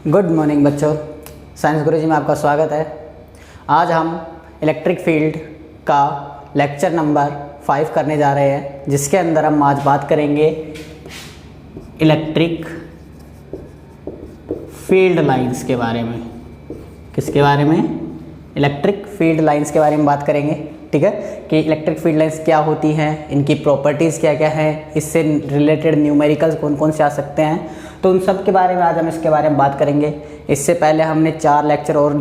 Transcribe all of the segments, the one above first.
Good morning बच्चों, science गुरुजी में आपका स्वागत है। आज हम इलेक्ट्रिक फील्ड का लेक्चर नंबर 5 करने जा रहे हैं, जिसके अंदर हम आज बात करेंगे इलेक्ट्रिक फील्ड लाइंस के बारे में। किसके बारे में? इलेक्ट्रिक फील्ड लाइंस के बारे में बात करेंगे। ठीक है कि इलेक्ट्रिक फील्ड लाइंस क्या होती हैं, इनकी प्रॉपर्टीज़ क्या क्या हैं, इससे रिलेटेड न्यूमेरिकल्स कौन कौन से आ सकते हैं, तो उन सब के बारे में आज हम इसके बारे में बात करेंगे। इससे पहले हमने 4 लेक्चर और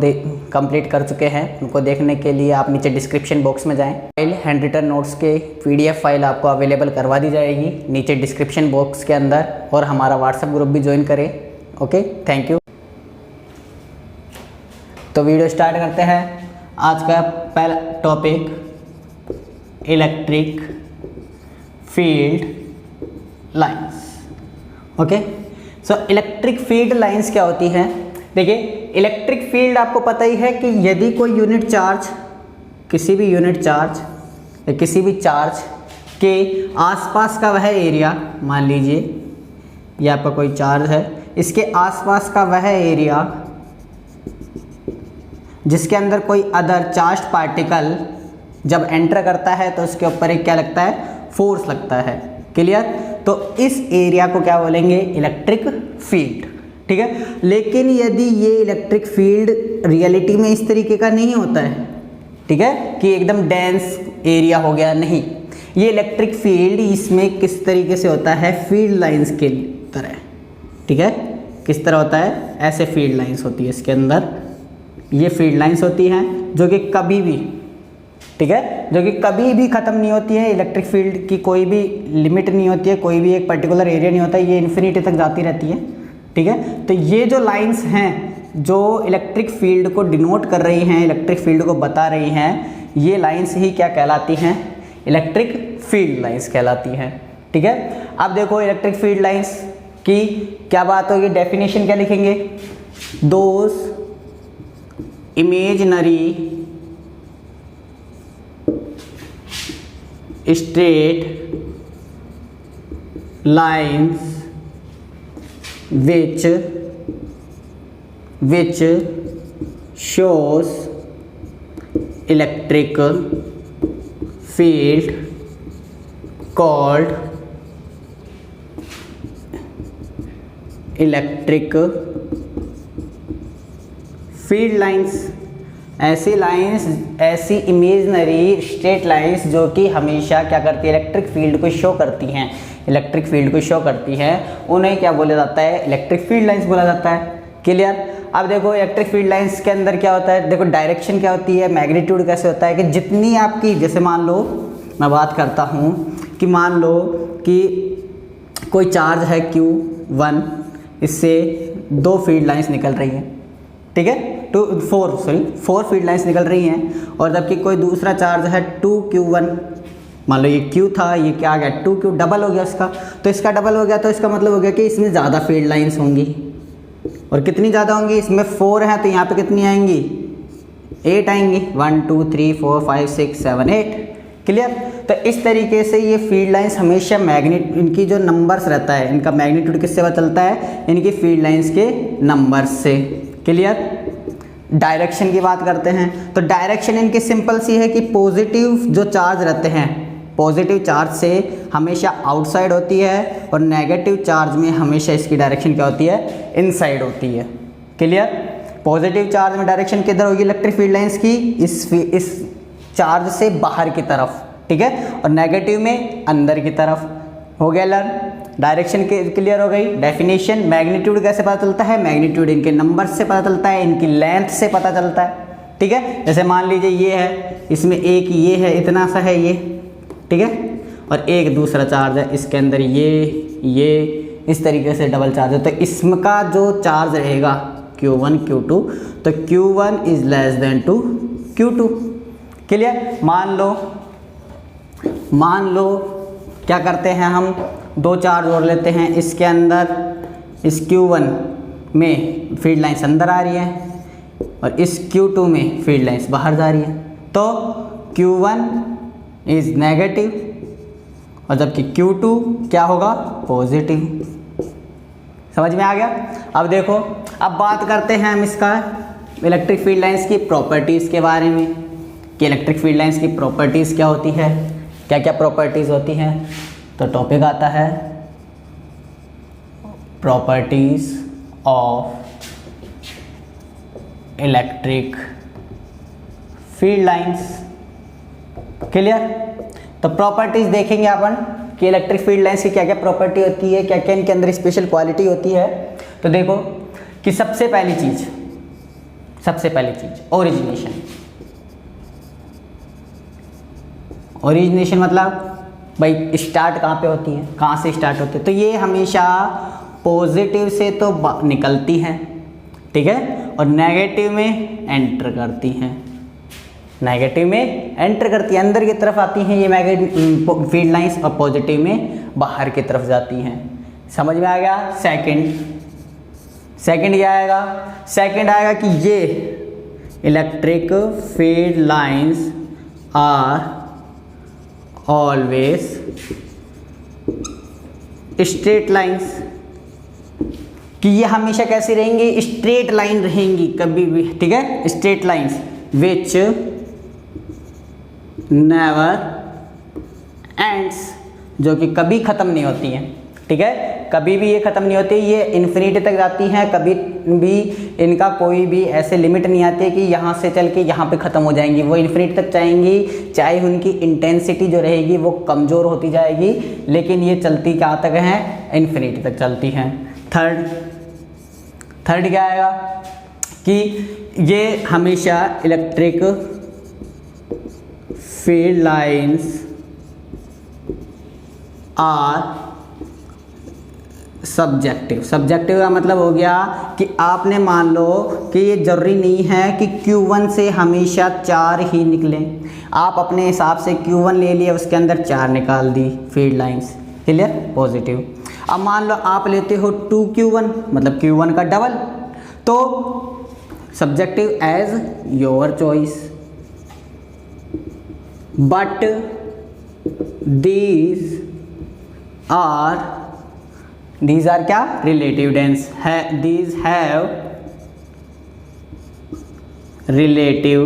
कंप्लीट कर चुके हैं। उनको देखने के लिए आप नीचे डिस्क्रिप्शन बॉक्स में जाएं। फाइल हैंड रिटन नोट्स के PDF फाइल आपको अवेलेबल करवा दी जाएगी नीचे डिस्क्रिप्शन बॉक्स के अंदर, और हमारा व्हाट्सएप ग्रुप भी ज्वाइन करें। Okay, thank you. तो वीडियो स्टार्ट करते हैं। आज का पहला topic electric field lines. Okay, so electric field lines क्या होती हैं? देखिए, इलेक्ट्रिक फील्ड आपको पता ही है कि यदि कोई यूनिट चार्ज, किसी भी यूनिट चार्ज या किसी भी चार्ज के आसपास का वह एरिया, मान लीजिए ये आपका कोई चार्ज है, इसके आसपास का वह एरिया जिसके अंदर कोई अदर चार्ज पार्टिकल जब एंटर करता है तो उसके ऊपर एक क्या लगता है? फोर्स लगता है। क्लियर? तो इस एरिया को क्या बोलेंगे? Electric field. ठीक है, लेकिन यदि ये इलेक्ट्रिक फील्ड रियलिटी में इस तरीके का नहीं होता है, ठीक है, कि एकदम डेंस एरिया हो गया, नहीं, ये इलेक्ट्रिक फील्ड इसमें किस तरीके से होता है? फील्ड लाइंस के तरह। ठीक है, किस तरह होता है? ऐसे फील्ड लाइंस होती है इसके अंदर। ये फील्ड लाइंस होती हैं जो कि कभी भी, ठीक है, जो कि कभी भी ख़त्म नहीं होती है। इलेक्ट्रिक फील्ड की कोई भी लिमिट नहीं होती है, कोई भी एक पर्टिकुलर एरिया नहीं होता है, ये इन्फिनिटी तक जाती रहती है। ठीक है, तो ये जो लाइंस हैं जो इलेक्ट्रिक फील्ड को डिनोट कर रही हैं, इलेक्ट्रिक फील्ड को बता रही हैं, ये लाइंस ही क्या कहलाती हैं? इलेक्ट्रिक फील्ड लाइंस कहलाती हैं। ठीक है, अब देखो इलेक्ट्रिक फील्ड लाइंस की क्या बात होगी, डेफिनेशन क्या लिखेंगे? Those imaginary straight lines which shows electric field called electric field lines। ऐसी लाइंस, ऐसी इमेजनरी स्ट्रेट लाइंस जो कि हमेशा क्या करती है? इलेक्ट्रिक फील्ड को शो करती हैं, इलेक्ट्रिक फील्ड को शो करती हैं, उन्हें क्या बोला जाता है? इलेक्ट्रिक फील्ड लाइंस बोला जाता है। क्लियर? अब देखो इलेक्ट्रिक फील्ड लाइंस के अंदर क्या होता है, देखो डायरेक्शन क्या होती है, मैग्नीट्यूड कैसे होता है कि जितनी आपकी, जैसे मान लो मैं बात करता हूँ कि मान लो कि कोई चार्ज है Q1, इससे 2 फील्ड लाइंस निकल रही हैं। ठीक है, 4 फील्ड लाइंस निकल रही हैं, और जबकि कोई दूसरा चार्ज है 2Q1, मान लो ये Q था, ये क्या आ गया? 2Q, डबल हो गया इसका। तो इसका डबल हो गया तो इसका मतलब हो गया कि इसमें ज़्यादा फील्ड लाइंस होंगी। और कितनी ज़्यादा होंगी? इसमें 4 है तो यहाँ पे कितनी आएंगी? 8 आएंगी। 1 2 3 4 5 6 7 8। क्लियर? तो इस तरीके से ये फील्ड लाइंस हमेशा इनकी जो नंबर्स रहता है, इनका मैग्नीट्यूड किससे पता चलता है? इनकी फील्ड लाइंस के नंबर से। क्लियर? डायरेक्शन की बात करते हैं तो डायरेक्शन इनकी सिंपल सी है कि पॉजिटिव जो चार्ज रहते हैं, पॉजिटिव चार्ज से हमेशा आउटसाइड होती है, और नेगेटिव चार्ज में हमेशा इसकी डायरेक्शन क्या होती है? इनसाइड होती है। क्लियर? पॉजिटिव चार्ज में डायरेक्शन किधर होगी इलेक्ट्रिक फील्ड लाइंस की? इस चार्ज से बाहर की तरफ। ठीक है, और नेगेटिव में अंदर की तरफ। हो गया लर्न? डायरेक्शन के क्लियर हो गई। डेफिनेशन, मैग्नीट्यूड कैसे पता चलता है? मैग्नीट्यूड इनके नंबर से पता चलता है, इनकी लेंथ से पता चलता है। ठीक है, जैसे मान लीजिए ये है, इसमें एक ये है, इतना सा है ये, ठीक है, और एक दूसरा चार्ज है इसके अंदर ये इस तरीके से डबल चार्ज है, तो इसका जो चार्ज रहेगा Q1 Q2, तो Q1 is less than to Q2। Clear? मान लो क्या करते हैं हम? 2 चार्ज जोड़ लेते हैं इसके अंदर, इस Q1 में फील्ड लाइंस अंदर आ रही है और इस Q2 में फील्ड लाइंस बाहर जा रही है, तो Q1 इज नेगेटिव और जबकि Q2 क्या होगा? पॉजिटिव। समझ में आ गया। अब देखो, अब बात करते हैं हम इसका इलेक्ट्रिक फील्ड लाइंस की प्रॉपर्टीज़ के बारे में कि इलेक्ट्रिक फील्ड लाइंस की प्रॉपर्टीज़ क्या होती है, क्या क्या प्रॉपर्टीज़ होती हैं। तो टॉपिक आता है properties of electric field lines. Clear. तो प्रॉपर्टीज़ देखेंगे अपन कि इलेक्ट्रिक फील्ड लाइंस की क्या क्या प्रॉपर्टी होती है, क्या क्या इनके अंदर स्पेशल क्वालिटी होती है। तो देखो कि सबसे पहली चीज़ ओरिजिनेशन। ओरिजिनेशन मतलब भाई स्टार्ट कहाँ पे होती है, कहाँ से स्टार्ट होती है। तो ये हमेशा पॉजिटिव से तो निकलती हैं, ठीक है, और नेगेटिव में एंटर करती हैं, अंदर की तरफ आती हैं ये फील्ड लाइंस, और पॉजिटिव में बाहर की तरफ जाती हैं। समझ में आ गया। सेकंड क्या आएगा, सेकंड आएगा कि ये electric field lines are always straight lines, कि ये हमेशा कैसी रहेंगी, स्ट्रेट लाइन रहेंगी कभी भी, ठीक है, straight lines which never ends, जो कि कभी ख़त्म नहीं होती हैं, ठीक है, कभी भी ये ख़त्म नहीं होती, ये इन्फिनिटी तक जाती हैं, कभी भी इनका कोई भी ऐसे लिमिट नहीं आती है कि यहाँ से चल के यहाँ पे ख़त्म हो जाएंगी, वो इन्फिनिटी तक जाएंगी। चाहे उनकी इंटेंसिटी जो रहेगी वो कमज़ोर होती जाएगी, लेकिन ये चलती कहाँ तक हैं, इन्फिनिटी तक चलती हैं। थर्ड क्या आएगा कि ये हमेशा electric field lines are subjective का मतलब हो गया कि आपने मान लो कि ये जरूरी नहीं है कि Q1 से हमेशा 4 ही निकलें, आप अपने हिसाब से Q1 ले लिए, उसके अंदर 4 निकाल दी फील्ड लाइंस। Clear, positive. अब मान लो आप लेते हो 2Q1 मतलब Q1 का डबल, तो subjective as your choice, but these are क्या, रिलेटिव डेंस है, दीज हैव रिलेटिव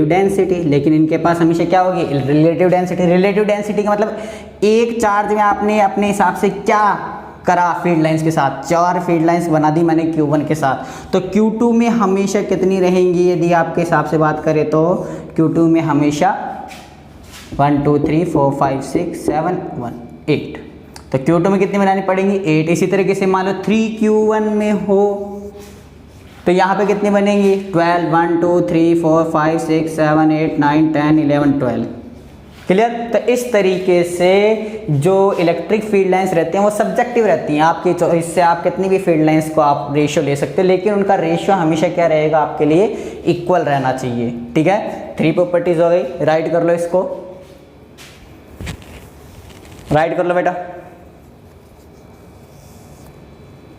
डेंसिटी, लेकिन इनके पास हमेशा क्या होगी, रिलेटिव डेंसिटी का मतलब एक चार्ज में आपने अपने हिसाब से क्या करा, फील्ड लाइंस के साथ 4 फील्ड लाइंस बना दी मैंने Q1 के साथ, तो Q2 में हमेशा कितनी रहेंगी, यदि आपके हिसाब से बात करें तो Q2 में हमेशा 1 2 3 4 5 6 7 1 8, तो Q2 में कितनी बनानी पड़ेंगी, 8। इसी तरीके से मान लो 3Q1 में हो तो यहाँ पे कितनी बनेंगी, 12 1 2 3 4 5 6 7 8 9 10 11 12। क्लियर। तो इस तरीके से जो इलेक्ट्रिक फील्ड लाइंस रहते हैं वो सब्जेक्टिव रहती हैं, आपकी चॉइस से आप कितनी भी फील्ड लाइंस को आप रेशियो ले सकते हो, लेकिन उनका रेशियो हमेशा क्या रहेगा, आपके लिए इक्वल रहना चाहिए, ठीक है। 3 प्रॉपर्टीज हो गई, राइट कर लो इसको, राइट कर लो बेटा,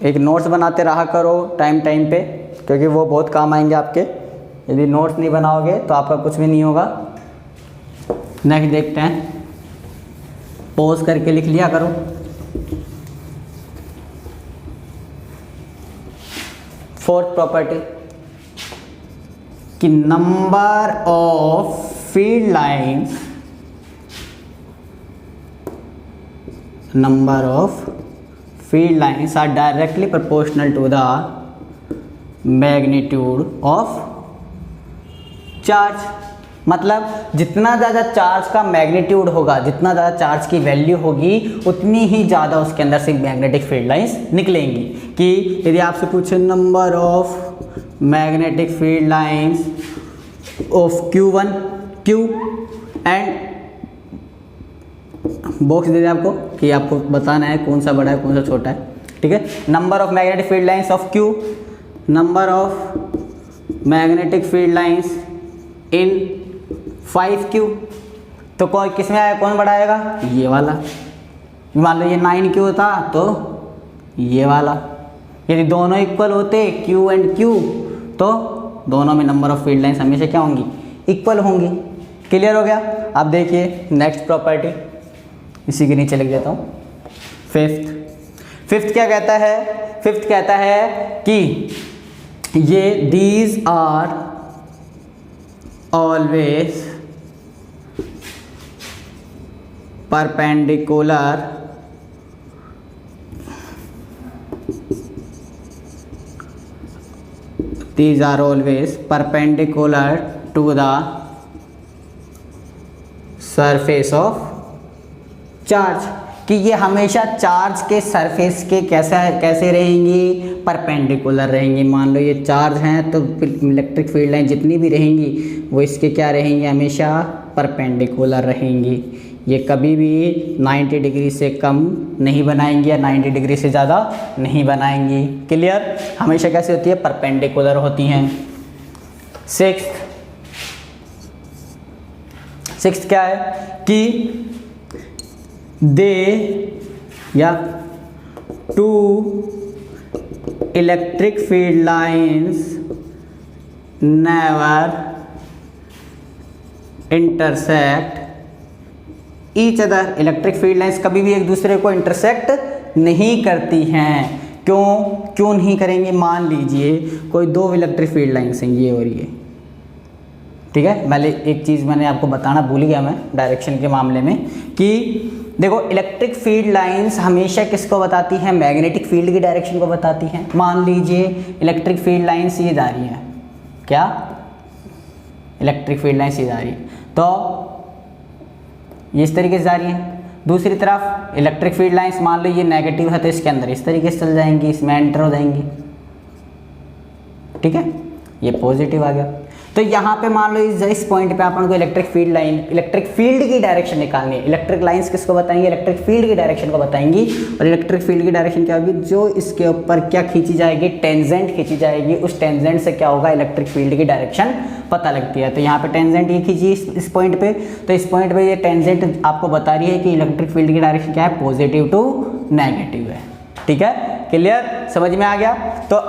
एक नोट्स बनाते रहा करो टाइम पे, क्योंकि वो बहुत काम आएंगे आपके। यदि नोट्स नहीं बनाओगे तो आपका कुछ भी नहीं होगा। नेक्स्ट देखते हैं, पॉज करके लिख लिया करो। फोर्थ प्रॉपर्टी कि number of field lines are directly proportional to the magnitude of charge. मतलब जितना ज़्यादा चार्ज का मैग्नीट्यूड होगा, जितना ज़्यादा चार्ज की वैल्यू होगी, उतनी ही ज़्यादा उसके अंदर से मैग्नेटिक फील्ड लाइंस निकलेंगी। कि यदि आपसे पूछे number of magnetic field lines of Q1 Q and box दे दें आपको कि आपको बताना है कौन सा बड़ा है कौन सा छोटा है, ठीक है। Number of magnetic field lines of Q, number of magnetic field lines in 5Q, तो कौन किस में आएगा, कौन बड़ा आएगा, ये वाला। मान लो ये 9Q था तो ये वाला। यदि दोनों इक्वल होते Q एंड Q तो दोनों में नंबर ऑफ फील्ड लाइंस हमेशा क्या होंगी, इक्वल होंगी। क्लियर हो गया। अब देखिए नेक्स्ट प्रॉपर्टी, इसी के नीचे लिख देता हूँ। फिफ्थ क्या कहता है? फिफ्थ कहता है कि ये these are always perpendicular these are always perpendicular to the surface of charge, कि ये हमेशा चार्ज के सरफेस के कैसे रहेंगी? परपेंडिकुलर रहेंगी। मान लो ये चार्ज हैं तो इलेक्ट्रिक फील्ड लाइन जितनी भी रहेंगी वो इसके क्या रहेंगी? हमेशा परपेंडिकुलर रहेंगी। ये कभी भी 90 डिग्री से कम नहीं बनाएंगी या 90 डिग्री से ज़्यादा नहीं बनाएंगी। क्लियर? हमेशा कैसे होती है? परपेंडिकुलर होती हैं। सिक्स्थ क्या है? कि दे या two electric field lines never intersect each other. Electric field lines कभी भी एक दूसरे को इंटरसेक्ट नहीं करती हैं। क्यों नहीं करेंगे? मान लीजिए कोई दो इलेक्ट्रिक फील्ड लाइंस हैं, ये और ये, ठीक है। पहले एक चीज़ मैंने आपको बताना भूल गया मैं डायरेक्शन के मामले में, कि देखो इलेक्ट्रिक फील्ड लाइंस हमेशा किसको बताती हैं? मैग्नेटिक फील्ड की डायरेक्शन को बताती हैं। मान लीजिए इलेक्ट्रिक फील्ड लाइंस ये जा रही हैं, क्या? इलेक्ट्रिक फील्ड लाइंस ये जा रही है, तो ये इस तरीके से जा रही है। दूसरी तरफ इलेक्ट्रिक फील्ड लाइंस मान लो ये नेगेटिव है तो इसके अंदर इस तरीके से चल जाएंगी, इसमें एंटर हो जाएंगी, ठीक है। ये पॉजिटिव आ गया। तो यहाँ पे मान लो इस पॉइंट पे अपन को इलेक्ट्रिक फील्ड की डायरेक्शन निकालनी है। इलेक्ट्रिक लाइंस किसको बताएंगे? इलेक्ट्रिक फील्ड की डायरेक्शन को बताएंगी। और इलेक्ट्रिक फील्ड की डायरेक्शन क्या होगी? जो इसके ऊपर क्या खींची जाएगी? टेंजेंट खींची जाएगी। उस टेंजेंट से क्या होगा? इलेक्ट्रिक फील्ड की डायरेक्शन पता लगती है। तो यहाँ पे टेंजेंट ये खींची इस पॉइंट पे, तो इस पॉइंट पे ये टेंजेंट आपको बता रही है कि इलेक्ट्रिक फील्ड की डायरेक्शन क्या है? पॉजिटिव टू नेगेटिव है, ठीक है। क्लियर? समझ में आ गया? तो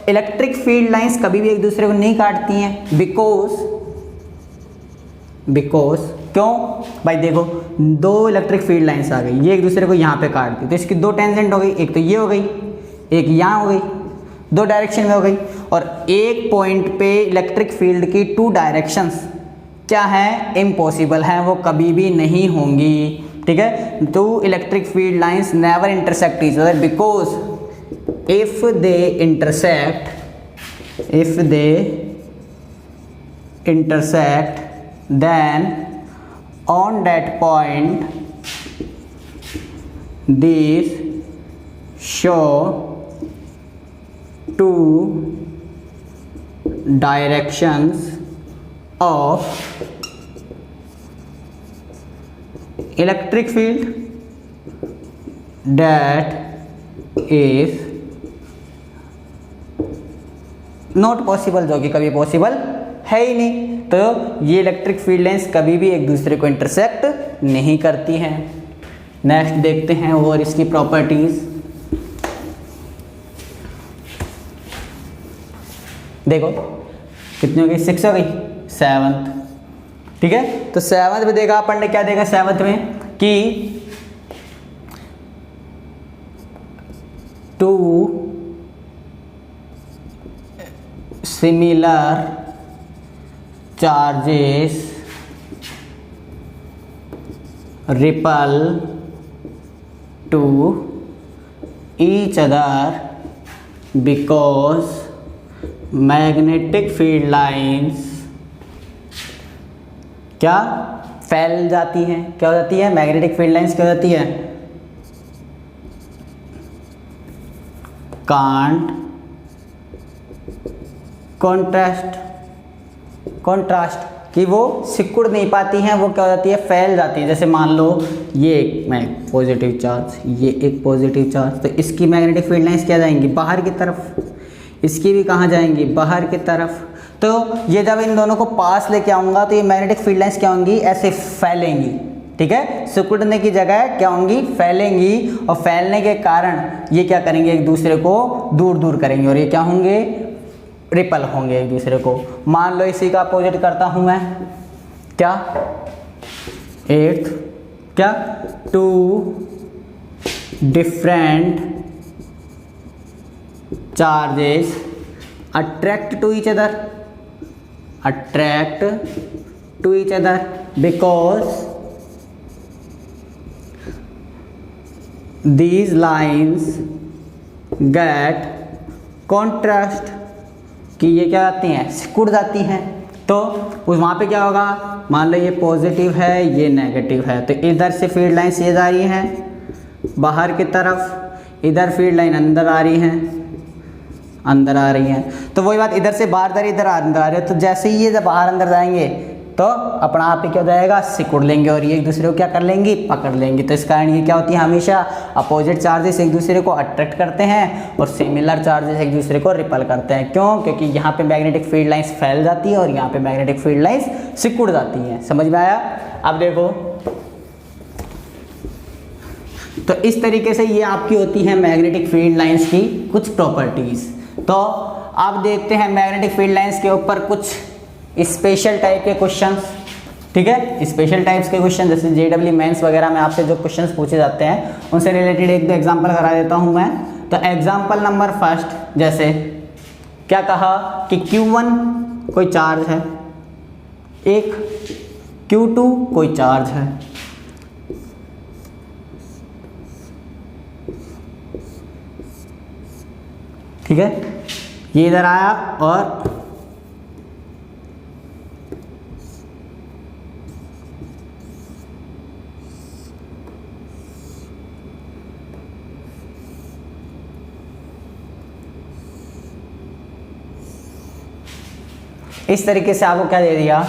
इलेक्ट्रिक फील्ड लाइंस कभी भी एक दूसरे को नहीं काटती हैं, बिकॉज क्यों भाई? देखो दो इलेक्ट्रिक फील्ड लाइंस आ गई, ये एक दूसरे को यहाँ पे काटती, तो इसकी दो टेंजेंट हो गई, एक तो ये हो गई, एक यहाँ हो गई, दो डायरेक्शन में हो गई। और एक पॉइंट पे इलेक्ट्रिक फील्ड की टू डायरेक्शंस क्या है? इम्पॉसिबल हैं, वो कभी भी नहीं होंगी, ठीक है। Two electric field lines never intersect each other because if they intersect then on that point these show two directions of electric field that is not possible, जो कि कभी पॉसिबल है ही नहीं। तो ये इलेक्ट्रिक फील्ड लाइंस कभी भी एक दूसरे को इंटरसेक्ट नहीं करती हैं। नेक्स्ट देखते हैं और इसकी प्रॉपर्टीज। देखो कितनी हो गई? 6 हो गई। 7th, ठीक है। तो 7th में देखा अपन ने क्या देखा? 7th में कि to similar charges repel to each other because magnetic field lines क्या फैल जाती हैं? क्या हो जाती है? मैग्नेटिक फील्ड लाइंस क्या हो जाती है? कांट कॉन्ट्रास्ट कि वो सिकुड़ नहीं पाती हैं, वो क्या हो जाती है? फैल जाती है। जैसे मान लो ये एक पॉजिटिव चार्ज, ये एक पॉजिटिव चार्ज, तो इसकी मैग्नेटिक फील्ड लाइंस क्या जाएंगी? बाहर की तरफ। इसकी भी कहाँ जाएंगी? बाहर की तरफ। तो ये जब इन दोनों को पास लेके आऊँगा तो ये मैग्नेटिक फील्ड लाइंस क्या होंगी? ऐसे फैलेंगी, ठीक है। सिकुड़ने की जगह क्या होंगी? फैलेंगी। और फैलने के कारण ये क्या करेंगे? एक दूसरे को दूर दूर करेंगे और ये क्या होंगे? रिपल होंगे एक दूसरे को। मान लो इसी का अपोजिट करता हूं मैं, क्या? 8th क्या, two different charges attract to each other, attract to each other because these lines get contrast, कि ये क्या आती हैं, सिकुड़ जाती हैं। तो वहाँ पे क्या होगा, मान लो ये पॉजिटिव है, ये नेगेटिव है, तो इधर से फील्ड लाइन्स ये जा रही हैं बाहर की तरफ, इधर फील्ड लाइन अंदर आ रही हैं, अंदर आ रही हैं। तो वही बात, इधर से बाहर इधर अंदर आ रही है, तो जैसे ही ये जब बाहर अंदर जाएंगे तो अपना आप ही क्या हो जाएगा, सिकुड़ लेंगे और ये एक दूसरे को क्या कर लेंगी, पकड़ लेंगी। तो इस कारण ये क्या होती है, हमेशा अपोजिट चार्जेस एक दूसरे को अट्रैक्ट करते हैं और सिमिलर चार्जेस एक दूसरे को रिपल करते हैं। क्यों, क्योंकि यहाँ पे मैग्नेटिक फील्ड लाइंस फैल जाती है और यहाँ पे मैग्नेटिक फील्ड लाइंस सिकुड़ जाती हैं। समझ में आया? अब देखो, तो इस तरीके से ये आपकी होती है मैग्नेटिक फील्ड लाइंस की कुछ प्रॉपर्टीज। तो आप देखते हैं मैग्नेटिक फील्ड लाइंस के ऊपर कुछ स्पेशल टाइप के क्वेश्चंस, ठीक है, स्पेशल टाइप्स के क्वेश्चन, जैसे जेडब्ल्यू मेंस वगैरह में आपसे जो क्वेश्चंस पूछे जाते हैं उनसे रिलेटेड एक दो एग्जांपल करा देता हूं मैं। तो एग्जांपल नंबर फर्स्ट, जैसे क्या कहा कि Q1 कोई चार्ज है, एक Q2 कोई चार्ज है, ठीक है, ये इधर आया और इस तरीके से आपको क्या दे दिया,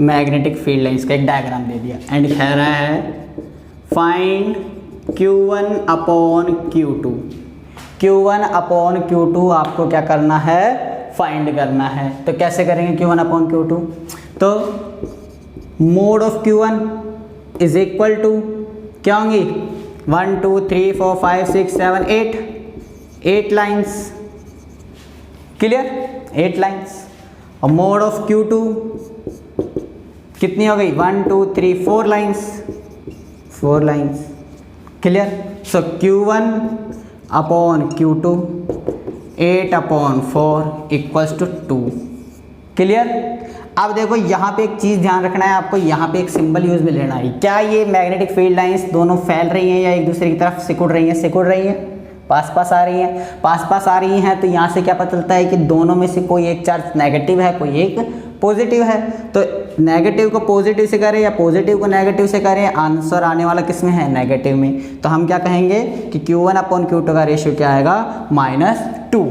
मैग्नेटिक फील्ड लाइंस का एक डायग्राम दे दिया एंड कह रहा है find Q1 upon Q2। Q1 upon Q2 आपको क्या करना है, फाइंड करना है। तो कैसे करेंगे Q1 अपॉन Q2, तो mod of Q1 is equal to क्या होंगी, 1 2 3 4 5 6 7 8 लाइन्स, क्लियर, 8 लाइन्स। और मोड ऑफ Q2 कितनी हो गई, 1 2 3 4 lines, 4 lines, clear. So Q1 upon Q2 8 upon 4 equals to 2, clear. अब देखो यहाँ पे एक चीज़ ध्यान रखना है आपको, यहाँ पे एक सिंबल यूज में लेना है। क्या ये मैग्नेटिक फील्ड लाइंस दोनों फैल रही हैं या एक दूसरे की तरफ सिकुड़ रही हैं, सिकुड़ रही हैं, पास पास आ रही हैं, पास पास आ रही हैं। तो यहाँ से क्या पता चलता है कि दोनों में से कोई एक चार्ज नेगेटिव है, कोई एक पॉजिटिव है। तो नेगेटिव को पॉजिटिव से करें या पॉजिटिव को नेगेटिव से करें, आंसर आने वाला किस में है, नेगेटिव में। तो हम क्या कहेंगे कि Q1 अपॉन Q2 का रेशियो क्या आएगा, -2,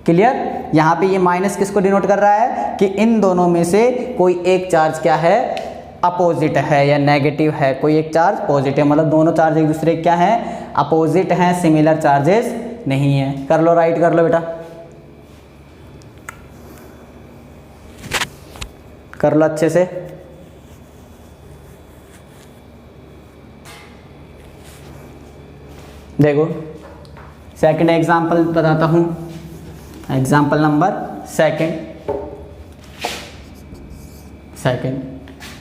क्लियर। यहाँ पे ये माइनस किसको डिनोट कर रहा है कि इन दोनों में से कोई एक चार्ज क्या है, अपोजिट है या नेगेटिव है, कोई एक चार्ज पॉजिटिव, मतलब दोनों चार्ज एक दूसरे क्या है, अपोजिट हैं, सिमिलर चार्जेस नहीं है। कर लो, राइट कर लो बेटा, कर लो अच्छे से। देखो सेकंड एग्जांपल बताता हूं, एग्जांपल नंबर सेकंड।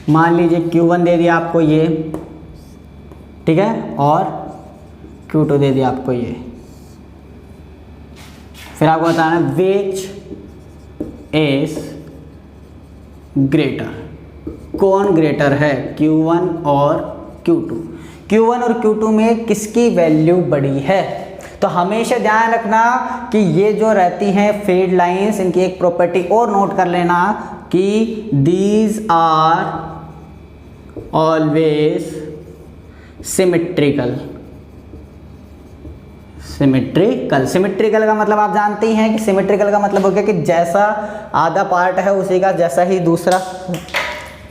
मान लीजिए Q1 दे दिया आपको ये, ठीक है, और Q2 दे दिया आपको ये। फिर आपको बताना विच इज ग्रेटर, कौन ग्रेटर है, Q1 और Q2। Q1 और Q2 में किसकी वैल्यू बड़ी है। तो हमेशा ध्यान रखना कि ये जो रहती हैं फील्ड लाइंस, इनकी एक प्रॉपर्टी और नोट कर लेना कि these are always symmetrical. Symmetrical का मतलब आप जानते ही हैं कि सिमेट्रिकल का मतलब हो गया कि जैसा आधा पार्ट है उसी का जैसा ही दूसरा,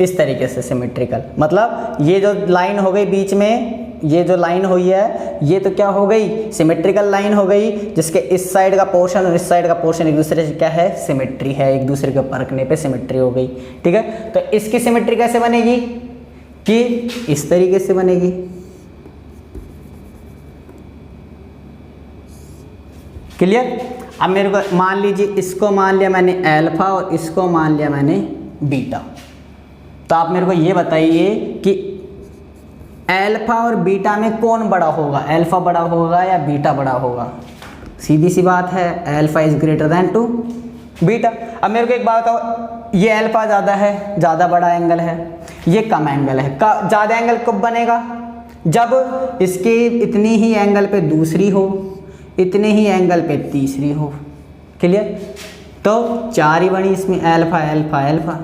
इस तरीके से सिमेट्रिकल। मतलब ये जो लाइन हो गई बीच में, ये जो लाइन हुई है, ये तो क्या हो गई, सिमेट्रिकल लाइन हो गई, जिसके इस साइड का पोर्शन और इस साइड का पोर्शन एक दूसरे से क्या है, सिमेट्री है, एक दूसरे के ऊपर रखने पे सिमेट्री हो गई, ठीक है। तो इसकी सिमेट्री कैसे बनेगी कि इस तरीके से बनेगी, क्लियर। अब मेरे को मान लीजिए, इसको मान लिया मैंने अल्फा और इसको मान लिया मैंने बीटा। तो आप मेरे को ये बताइए कि अल्फा और बीटा में कौन बड़ा होगा, अल्फा बड़ा होगा या बीटा बड़ा होगा? सीधी सी बात है, alpha is greater than to beta. अब मेरे को एक बात बताओ, ये अल्फा ज़्यादा है, ज़्यादा बड़ा एंगल है, ये कम एंगल है। ज़्यादा एंगल कब बनेगा? जब इसके इतनी ही एंगल पे दूसरी हो, इतने ही एंगल पे तीसरी हो। क्लियर? तो 4 ही बनी इसमें, अल्फा अल्फा अल्फा।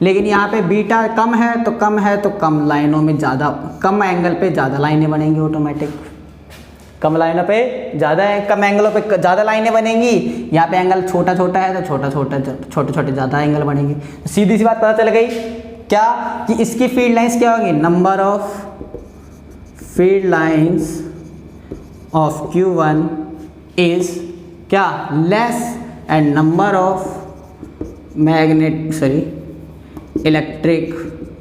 लेकिन यहाँ पे बीटा कम है तो कम है तो कम लाइनों में ज़्यादा, कम एंगल पे ज़्यादा लाइनें बनेंगी ऑटोमेटिक। कम लाइनों पे ज़्यादा, कम एंगलों पे ज़्यादा लाइनें बनेंगी। यहाँ पे एंगल छोटा छोटा है तो छोटे छोटे ज़्यादा एंगल बनेंगी। सीधी सी बात पता चल गई क्या कि इसकी फील्ड लाइंस क्या होगी? Number of field lines of Q1 is क्या? Less and number of electric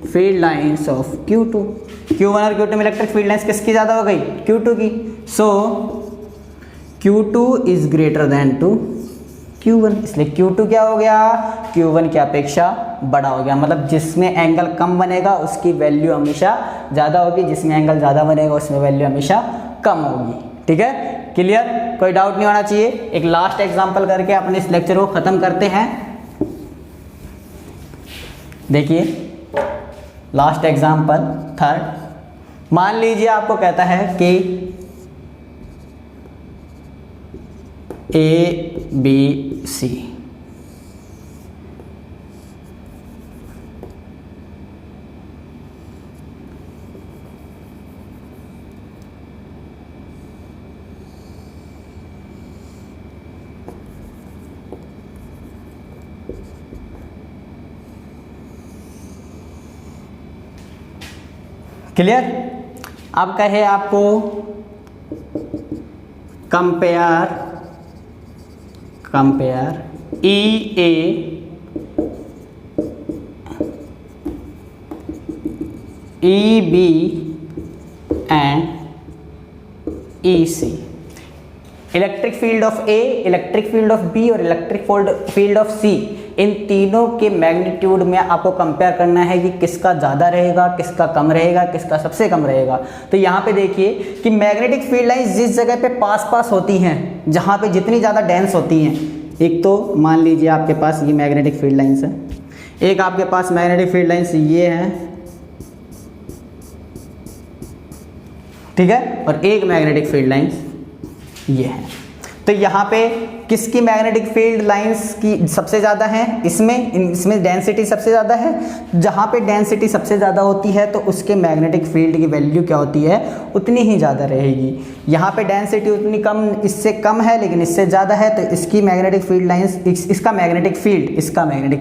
field lines of Q2। Q1 और Q2 में इलेक्ट्रिक फील्ड लाइंस किसकी ज़्यादा हो गई? Q2 की। So Q2 is greater than to Q1, इसलिए Q2 क्या हो गया? Q1 की अपेक्षा बड़ा हो गया। मतलब जिसमें एंगल कम बनेगा उसकी वैल्यू हमेशा ज़्यादा होगी, जिसमें एंगल ज़्यादा बनेगा उसमें वैल्यू हमेशा कम होगी। ठीक है? क्लियर? कोई डाउट नहीं होना चाहिए। एक लास्ट एग्जांपल करके अपने इस लेक्चर को ख़त्म करते हैं। देखिए लास्ट एग्जांपल थर्ड। मान लीजिए आपको कहता है कि ABC, क्लियर? अब कहे आपको compare EA EB and EC। Electric field of A, electric field of B और इलेक्ट्रिक फील्ड ऑफ C, इन तीनों के मैग्नीट्यूड में आपको कंपेयर करना है कि किसका ज़्यादा रहेगा, किसका कम रहेगा, किसका सबसे कम रहेगा। तो यहाँ पे देखिए कि मैग्नेटिक फील्ड लाइंस जिस जगह पे पास होती हैं, जहाँ पे जितनी ज़्यादा डेंस होती हैं, एक तो मान लीजिए आपके पास ये मैग्नेटिक फील्ड लाइंस है, एक आपके पास मैग्नेटिक फील्ड लाइंस ये है, ठीक है, और एक मैग्नेटिक फील्ड लाइंस ये है। तो यहाँ पे किसकी मैग्नेटिक फील्ड लाइंस की सबसे ज़्यादा है? इसमें डेंसिटी सबसे ज़्यादा है। जहाँ पे डेंसिटी सबसे ज़्यादा होती है तो उसके मैग्नेटिक फील्ड की वैल्यू क्या होती है? उतनी ही ज़्यादा रहेगी। यहाँ पे डेंसिटी उतनी कम, इससे कम है लेकिन इससे ज़्यादा है, तो इसकी मैग्नेटिक फील्ड लाइंस, इसका मैग्नेटिक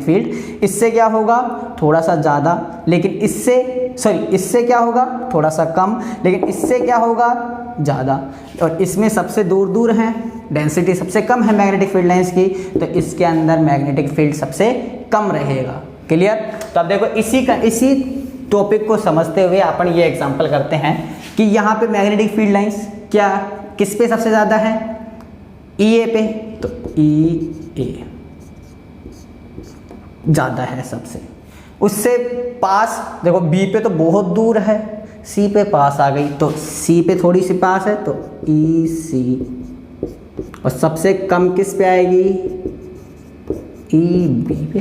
फील्ड इससे क्या होगा? थोड़ा सा ज़्यादा, लेकिन इससे क्या होगा? थोड़ा सा कम, लेकिन इससे क्या होगा? ज़्यादा। और इसमें सबसे दूर हैं, डेंसिटी सबसे कम है मैग्नेटिक फील्ड लाइंस की, तो इसके अंदर मैग्नेटिक फील्ड सबसे कम रहेगा। क्लियर? तो अब देखो इसी टॉपिक को समझते हुए अपन ये एग्जांपल करते हैं कि यहाँ पे मैग्नेटिक फील्ड लाइंस किस पे सबसे ज़्यादा है? EA पे। तो EA ज़्यादा है सबसे। उससे पास देखो B पे तो बहुत दूर है, C पे पास आ गई, तो C पे थोड़ी सी पास है तो EC, और सबसे कम किस पे आएगी? EB पे।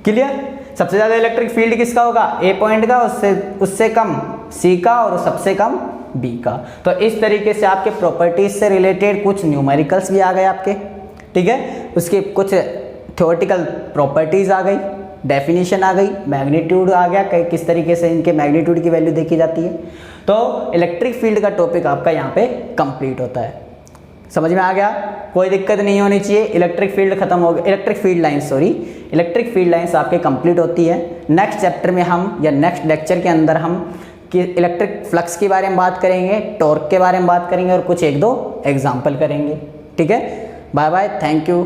क्लियर? सबसे ज़्यादा इलेक्ट्रिक फील्ड किसका होगा? A पॉइंट का, उससे कम C का, और सबसे कम B का। तो इस तरीके से आपके प्रॉपर्टीज से रिलेटेड कुछ न्यूमेरिकल्स भी आ गए आपके, ठीक है, उसके कुछ थ्योरेटिकल प्रॉपर्टीज आ गई, डेफिनेशन आ गई, मैग्नीट्यूड आ गया, किस तरीके से इनके मैग्नीट्यूड की वैल्यू देखी जाती है। तो इलेक्ट्रिक फील्ड का टॉपिक आपका यहाँ पे कंप्लीट होता है। समझ में आ गया? कोई दिक्कत नहीं होनी चाहिए। इलेक्ट्रिक फील्ड खत्म हो गया, इलेक्ट्रिक फील्ड लाइंस आपके कंप्लीट होती है। नेक्स्ट चैप्टर में हम, या नेक्स्ट लेक्चर के अंदर हम कि इलेक्ट्रिक फ्लक्स के बारे में बात करेंगे, टॉर्क के बारे में बात करेंगे, और कुछ 1-2 एग्जाम्पल करेंगे। ठीक है, bye bye, thank you,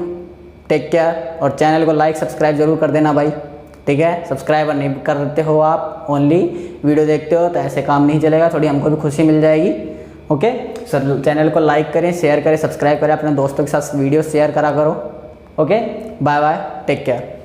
take care. और चैनल को लाइक सब्सक्राइब जरूर कर देना भाई, ठीक है। सब्सक्राइबर नहीं करते हो आप, ओनली वीडियो देखते हो, तो ऐसे काम नहीं चलेगा, थोड़ी हमको भी खुशी मिल जाएगी। ओके सर, चैनल को लाइक करें, शेयर करें, सब्सक्राइब करें, अपने दोस्तों के साथ वीडियो शेयर करा करो। Okay, bye bye, take care.